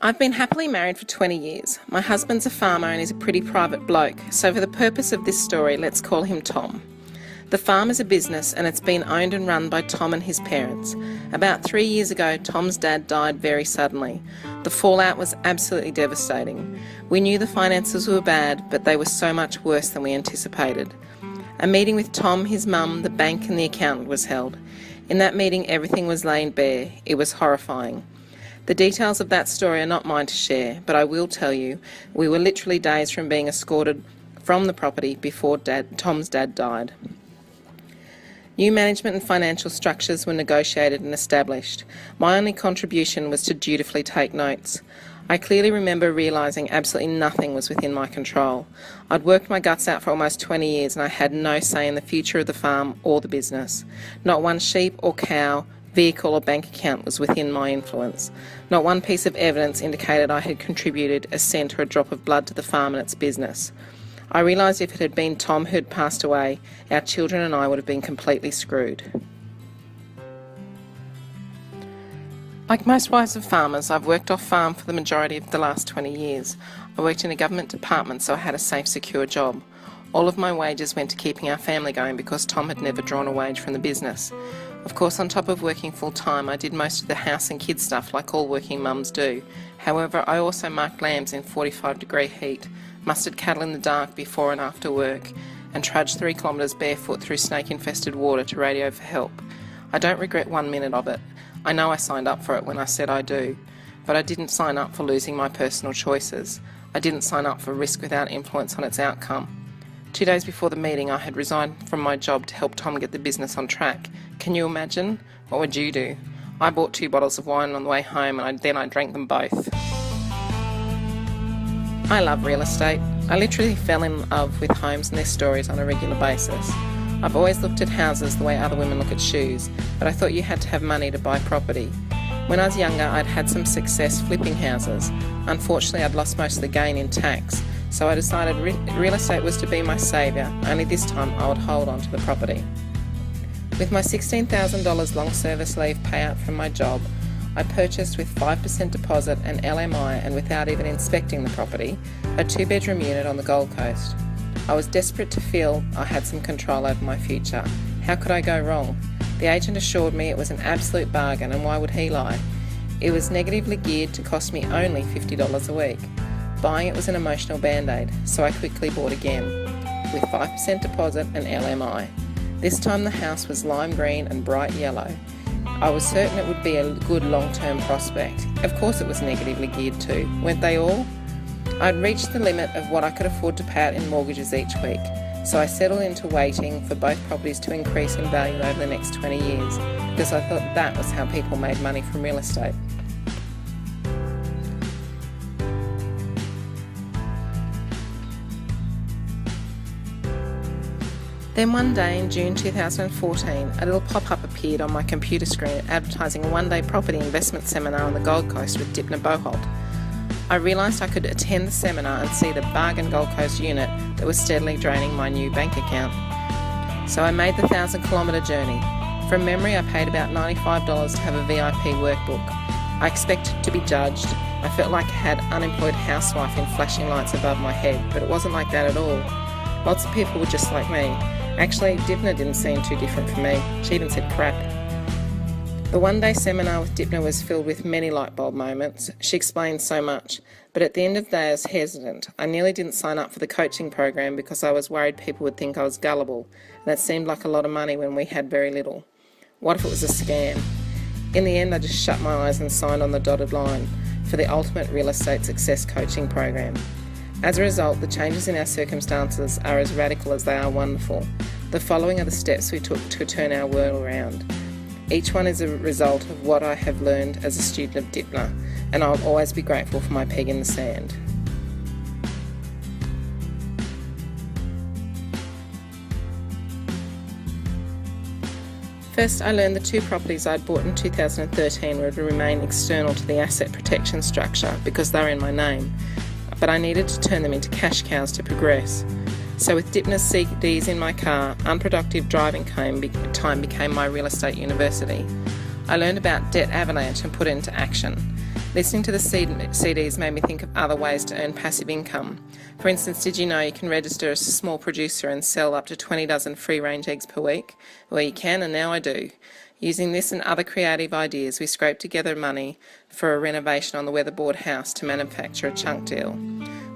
I've been happily married for 20 years. My husband's a farmer and he's a pretty private bloke, so for the purpose of this story, let's call him Tom. The farm is a business and it's been owned and run by Tom and his parents. About 3 years ago, Tom's dad died very suddenly. The fallout was absolutely devastating. We knew the finances were bad, but they were so much worse than we anticipated. A meeting with Tom, his mum, the bank and the accountant was held. In that meeting, everything was laid bare. It was horrifying. The details of that story are not mine to share, but I will tell you, we were literally days from being escorted from the property before Tom's dad died. New management and financial structures were negotiated and established. My only contribution was to dutifully take notes. I clearly remember realising absolutely nothing was within my control. I'd worked my guts out for almost 20 years and I had no say in the future of the farm or the business. Not one sheep or cow, vehicle or bank account was within my influence. Not one piece of evidence indicated I had contributed a cent or a drop of blood to the farm and its business. I realised if it had been Tom who had passed away, our children and I would have been completely screwed. Like most wives of farmers, I've worked off farm for the majority of the last 20 years. I worked in a government department, so I had a safe, secure job. All of my wages went to keeping our family going because Tom had never drawn a wage from the business. Of course, on top of working full-time, I did most of the house and kids stuff like all working mums do. However, I also marked lambs in 45-degree heat, mustered cattle in the dark before and after work, and trudged 3 kilometres barefoot through snake-infested water to radio for help. I don't regret 1 minute of it. I know I signed up for it when I said I do, but I didn't sign up for losing my personal choices. I didn't sign up for risk without influence on its outcome. 2 days before the meeting, I had resigned from my job to help Tom get the business on track. Can you imagine? What would you do? I bought 2 bottles of wine on the way home and then I drank them both. I love real estate. I literally fell in love with homes and their stories on a regular basis. I've always looked at houses the way other women look at shoes, but I thought you had to have money to buy property. When I was younger, I'd had some success flipping houses. Unfortunately, I'd lost most of the gain in tax, so I decided real estate was to be my saviour, only this time I would hold on to the property. With my $16,000 long service leave payout from my job, I purchased with 5% deposit and LMI and without even inspecting the property, a 2-bedroom unit on the Gold Coast. I was desperate to feel I had some control over my future. How could I go wrong? The agent assured me it was an absolute bargain, and why would he lie? It was negatively geared to cost me only $50 a week. Buying it was an emotional band-aid, so I quickly bought again, with 5% deposit and LMI. This time the house was lime green and bright yellow. I was certain it would be a good long-term prospect. Of course it was negatively geared too, weren't they all? I'd reached the limit of what I could afford to pay out in mortgages each week, so I settled into waiting for both properties to increase in value over the next 20 years, because I thought that was how people made money from real estate. Then one day in June 2014, a little pop-up appeared on my computer screen advertising a 1-day property investment seminar on the Gold Coast with Dymphna Boholt. I realised I could attend the seminar and see the bargain Gold Coast unit that was steadily draining my new bank account. So I made the 1,000-kilometre journey. From memory, I paid about $95 to have a VIP workbook. I expected to be judged. I felt like I had an unemployed housewife in flashing lights above my head, but it wasn't like that at all. Lots of people were just like me. Actually, Dymphna didn't seem too different from me. She even said crap. The 1-day seminar with Dymphna was filled with many light bulb moments. She explained so much, but at the end of the day I was hesitant. I nearly didn't sign up for the coaching program because I was worried people would think I was gullible, and it seemed like a lot of money when we had very little. What if it was a scam? In the end, I just shut my eyes and signed on the dotted line for the ultimate real estate success coaching program. As a result, the changes in our circumstances are as radical as they are wonderful. The following are the steps we took to turn our world around. Each one is a result of what I have learned as a student of Dymphna, and I'll always be grateful for my peg in the sand. First, I learned the 2 properties I'd bought in 2013 would remain external to the asset protection structure because they were in my name, but I needed to turn them into cash cows to progress. So with Dymphna's CDs in my car, unproductive driving time became my real estate university. I learned about debt avalanche and put it into action. Listening to the CDs made me think of other ways to earn passive income. For instance, did you know you can register as a small producer and sell up to 20 dozen free-range eggs per week? Well, you can, and now I do. Using this and other creative ideas, we scraped together money for a renovation on the weatherboard house to manufacture a chunk deal.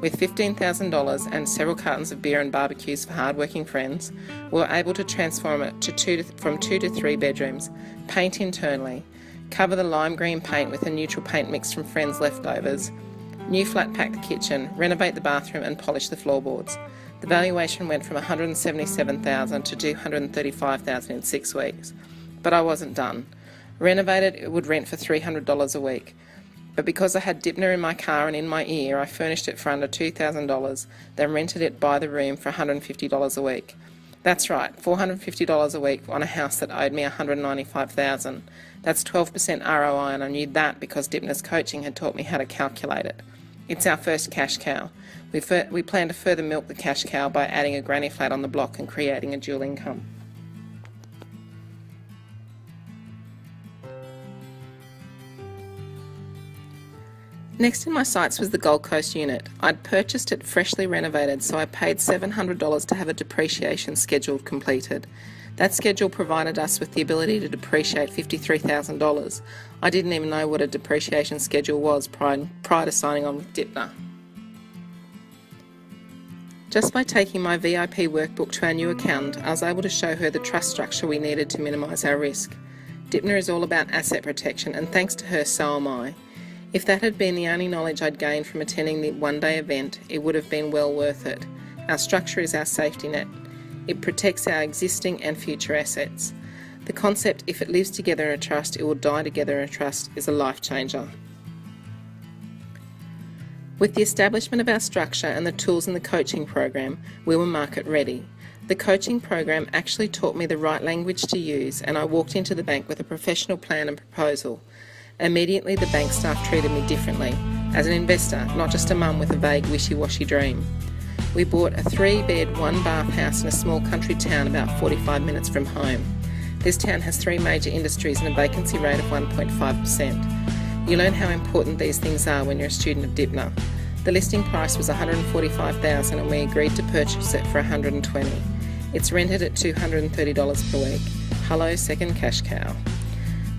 With $15,000 and several cartons of beer and barbecues for hard-working friends, we were able to transform it from 2 to 3 bedrooms, paint internally, cover the lime green paint with a neutral paint mix from friends' leftovers, new flat pack the kitchen, renovate the bathroom and polish the floorboards. The valuation went from $177,000 to $235,000 in 6 weeks. But I wasn't done. Renovated, it would rent for $300 a week. But because I had Dymphna in my car and in my ear, I furnished it for under $2,000, then rented it by the room for $150 a week. That's right, $450 a week on a house that owed me $195,000. That's 12% ROI, and I knew that because Dymphna's coaching had taught me how to calculate it. It's our first cash cow. We plan to further milk the cash cow by adding a granny flat on the block and creating a dual income. Next in my sights was the Gold Coast unit. I'd purchased it freshly renovated, so I paid $700 to have a depreciation schedule completed. That schedule provided us with the ability to depreciate $53,000. I didn't even know what a depreciation schedule was prior to signing on with Dymphna. Just by taking my VIP workbook to our new accountant, I was able to show her the trust structure we needed to minimise our risk. Dymphna is all about asset protection, and thanks to her, so am I. If that had been the only knowledge I'd gained from attending the one-day event, it would have been well worth it. Our structure is our safety net. It protects our existing and future assets. The concept, if it lives together in a trust, it will die together in a trust, is a life changer. With the establishment of our structure and the tools in the coaching program, we were market ready. The coaching program actually taught me the right language to use, and I walked into the bank with a professional plan and proposal. Immediately, the bank staff treated me differently, as an investor, not just a mum with a vague wishy-washy dream. We bought a 3-bed, 1-bath house in a small country town about 45 minutes from home. This town has 3 major industries and a vacancy rate of 1.5%. You learn how important these things are when you're a student of Dymphna. The listing price was $145,000 and we agreed to purchase it for $120,000. It's rented at $230 per week. Hello, second cash cow.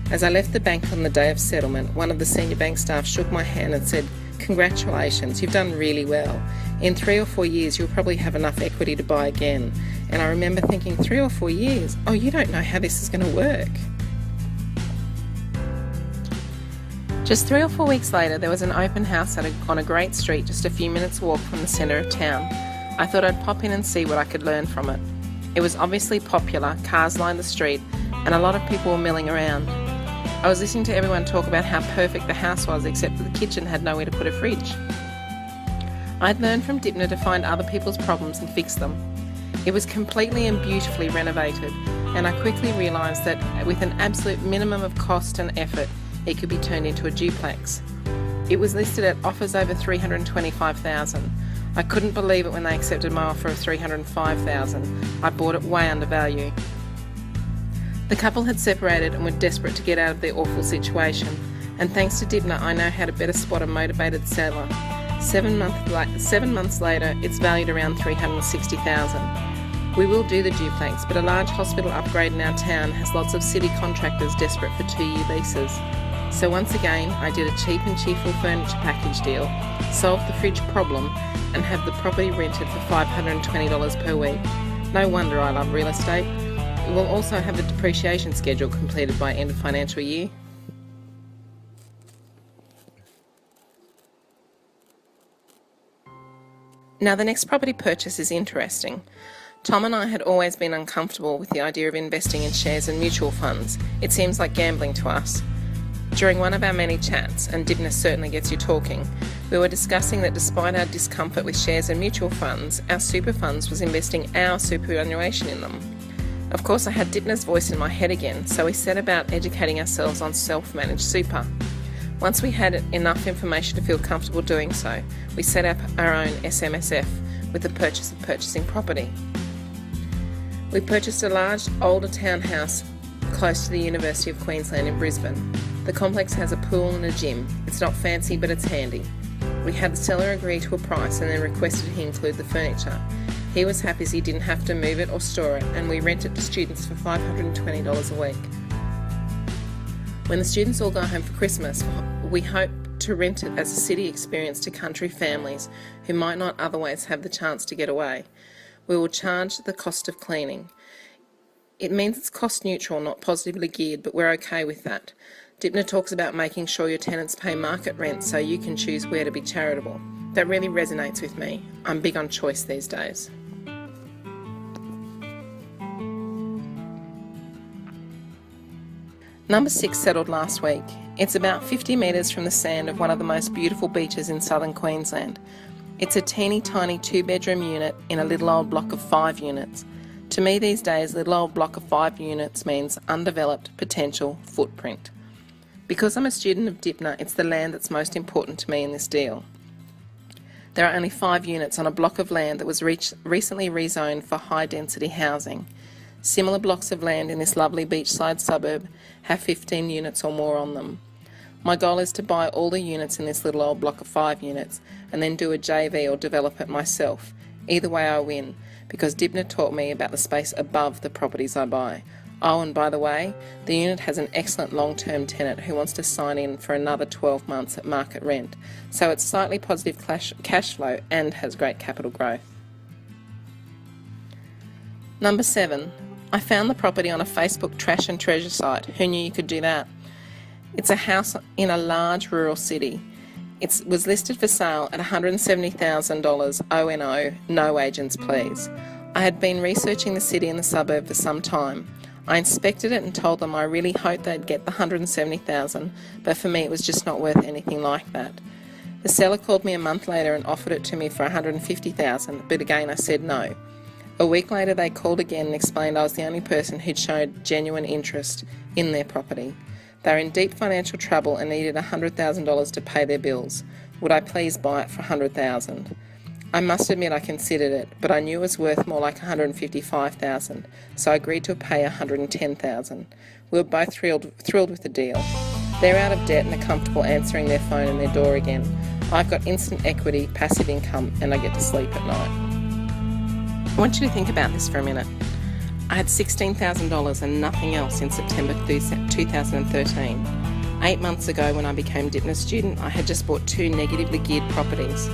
As I left the bank on the day of settlement, one of the senior bank staff shook my hand and said, "Congratulations, you've done really well. In 3 or 4 years, you'll probably have enough equity to buy again." And I remember thinking, 3 or 4 years? Oh, you don't know how this is going to work. Just 3 or 4 weeks later, there was an open house on a great street just a few minutes' walk from the centre of town. I thought I'd pop in and see what I could learn from it. It was obviously popular, cars lined the street, and a lot of people were milling around. I was listening to everyone talk about how perfect the house was, except that the kitchen had nowhere to put a fridge. I'd learned from Dymphna to find other people's problems and fix them. It was completely and beautifully renovated, and I quickly realised that with an absolute minimum of cost and effort, it could be turned into a duplex. It was listed at offers over $325,000. I couldn't believe it when they accepted my offer of $305,000. I bought it way under value. The couple had separated and were desperate to get out of their awful situation, and thanks to Dymphna, I know how to better spot a motivated seller. 7 months later, it's valued around $360,000. We will do the duplex, but a large hospital upgrade in our town has lots of city contractors desperate for 2-year leases. So once again, I did a cheap and cheerful furniture package deal, solved the fridge problem, and have the property rented for $520 per week. No wonder I love real estate. We'll also have a depreciation schedule completed by end of financial year. Now the next property purchase is interesting. Tom and I had always been uncomfortable with the idea of investing in shares and mutual funds. It seems like gambling to us. During one of our many chats, and Dymphna certainly gets you talking, we were discussing that despite our discomfort with shares and mutual funds, our super funds was investing our superannuation in them. Of course, I had Dymphna's voice in my head again, so we set about educating ourselves on self-managed super. Once we had enough information to feel comfortable doing so, we set up our own SMSF with the purchase of purchasing property. We purchased a large, older townhouse close to the University of Queensland in Brisbane. The complex has a pool and a gym. It's not fancy, but it's handy. We had the seller agree to a price and then requested he include the furniture. He was happy as he didn't have to move it or store it, and we rent it to students for $520 a week. When the students all go home for Christmas, we hope to rent it as a city experience to country families who might not otherwise have the chance to get away. We will charge the cost of cleaning. It means it's cost neutral, not positively geared, but we're okay with that. Dymphna talks about making sure your tenants pay market rent so you can choose where to be charitable. That really resonates with me. I'm big on choice these days. Number 6 settled last week. It's about 50 metres from the sand of one of the most beautiful beaches in southern Queensland. It's a teeny tiny 2-bedroom unit in a little old block of 5 units. To me these days, little old block of 5 units means undeveloped potential footprint. Because I'm a student of Dymphna, it's the land that's most important to me in this deal. There are only 5 units on a block of land that was recently rezoned for high density housing. Similar blocks of land in this lovely beachside suburb have 15 units or more on them. My goal is to buy all the units in this little old block of 5 units and then do a JV or develop it myself. Either way I win, because Dymphna taught me about the space above the properties I buy. Oh, and by the way, the unit has an excellent long-term tenant who wants to sign in for another 12 months at market rent, so it's slightly positive cash flow and has great capital growth. Number 7. I found the property on a Facebook trash and treasure site. Who knew you could do that? It's a house in a large rural city. It was listed for sale at $170,000 ONO, no agents please. I had been researching the city and the suburb for some time. I inspected it and told them I really hoped they'd get the $170,000, but for me it was just not worth anything like that. The seller called me a month later and offered it to me for $150,000, but again I said no. A week later they called again and explained I was the only person who'd showed genuine interest in their property. They were in deep financial trouble and needed $100,000 to pay their bills. Would I please buy it for $100,000? I must admit I considered it, but I knew it was worth more like $155,000, so I agreed to pay $110,000. We were both thrilled with the deal. They're out of debt and are comfortable answering their phone and their door again. I've got instant equity, passive income, and I get to sleep at night. I want you to think about this for a minute. I had $16,000 and nothing else in September 2013. 8 months ago, when I became Dymphna's student, I had just bought 2 negatively geared properties.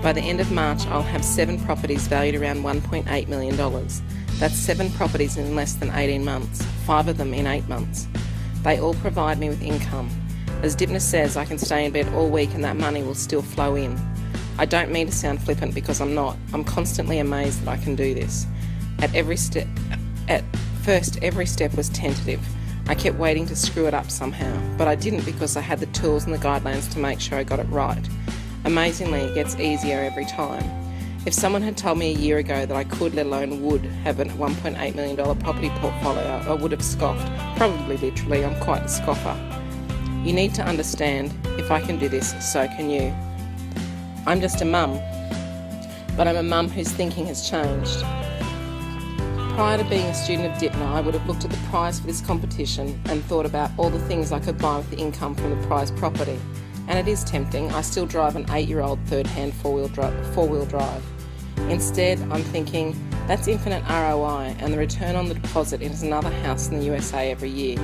By the end of March, I'll have 7 properties valued around $1.8 million. That's 7 properties in less than 18 months, 5 of them in 8 months. They all provide me with income. As Dymphna says, I can stay in bed all week and that money will still flow in. I don't mean to sound flippant because I'm not. I'm constantly amazed that I can do this. At first, every step was tentative. I kept waiting to screw it up somehow, but I didn't because I had the tools and the guidelines to make sure I got it right. Amazingly, it gets easier every time. If someone had told me a year ago that I could, let alone would, have a $1.8 million property portfolio, I would have scoffed. Probably literally, I'm quite a scoffer. You need to understand, if I can do this, so can you. I'm just a mum, but I'm a mum whose thinking has changed. Prior to being a student of Dymphna, I would have looked at the prize for this competition and thought about all the things I could buy with the income from the prize property. And it is tempting. I still drive an 8-year-old third-hand four-wheel drive. Instead, I'm thinking, that's infinite ROI, and the return on the deposit is another house in the USA every year.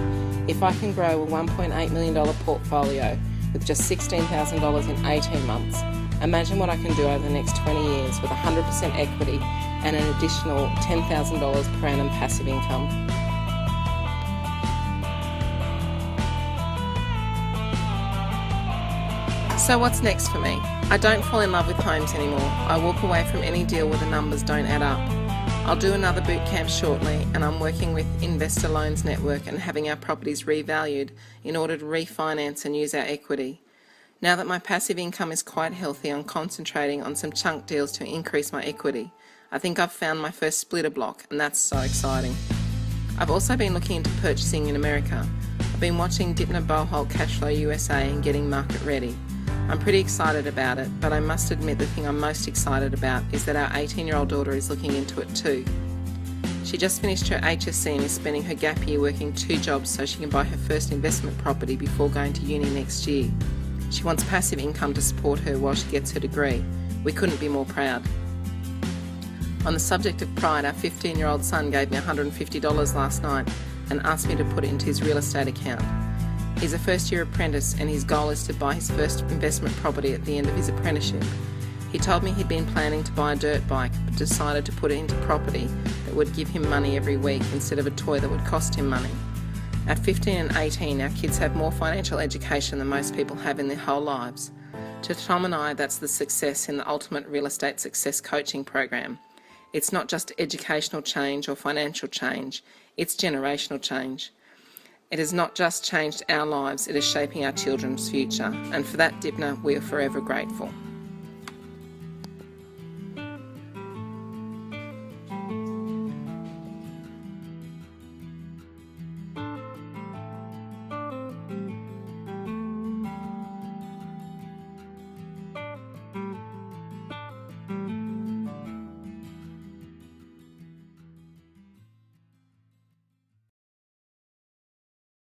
If I can grow a $1.8 million portfolio with just $16,000 in 18 months, imagine what I can do over the next 20 years with 100% equity and an additional $10,000 per annum passive income. So what's next for me? I don't fall in love with homes anymore. I walk away from any deal where the numbers don't add up. I'll do another boot camp shortly, and I'm working with Investor Loans Network and having our properties revalued in order to refinance and use our equity. Now that my passive income is quite healthy, I'm concentrating on some chunk deals to increase my equity. I think I've found my first splitter block, and that's so exciting. I've also been looking into purchasing in America. I've been watching Dymphna Boholt Cashflow USA and getting market ready. I'm pretty excited about it, but I must admit the thing I'm most excited about is that our 18-year-old daughter is looking into it too. She just finished her HSC and is spending her gap year working 2 jobs so she can buy her first investment property before going to uni next year. She wants passive income to support her while she gets her degree. We couldn't be more proud. On the subject of pride, our 15-year-old son gave me $150 last night and asked me to put it into his real estate account. He's a first-year apprentice and his goal is to buy his first investment property at the end of his apprenticeship. He told me he'd been planning to buy a dirt bike but decided to put it into property that would give him money every week instead of a toy that would cost him money. At 15 and 18, our kids have more financial education than most people have in their whole lives. To Tom and I, that's the success in the Ultimate Real Estate Success Coaching Program. It's not just educational change or financial change, it's generational change. It has not just changed our lives, it is shaping our children's future, and for that, Dymphna, we are forever grateful.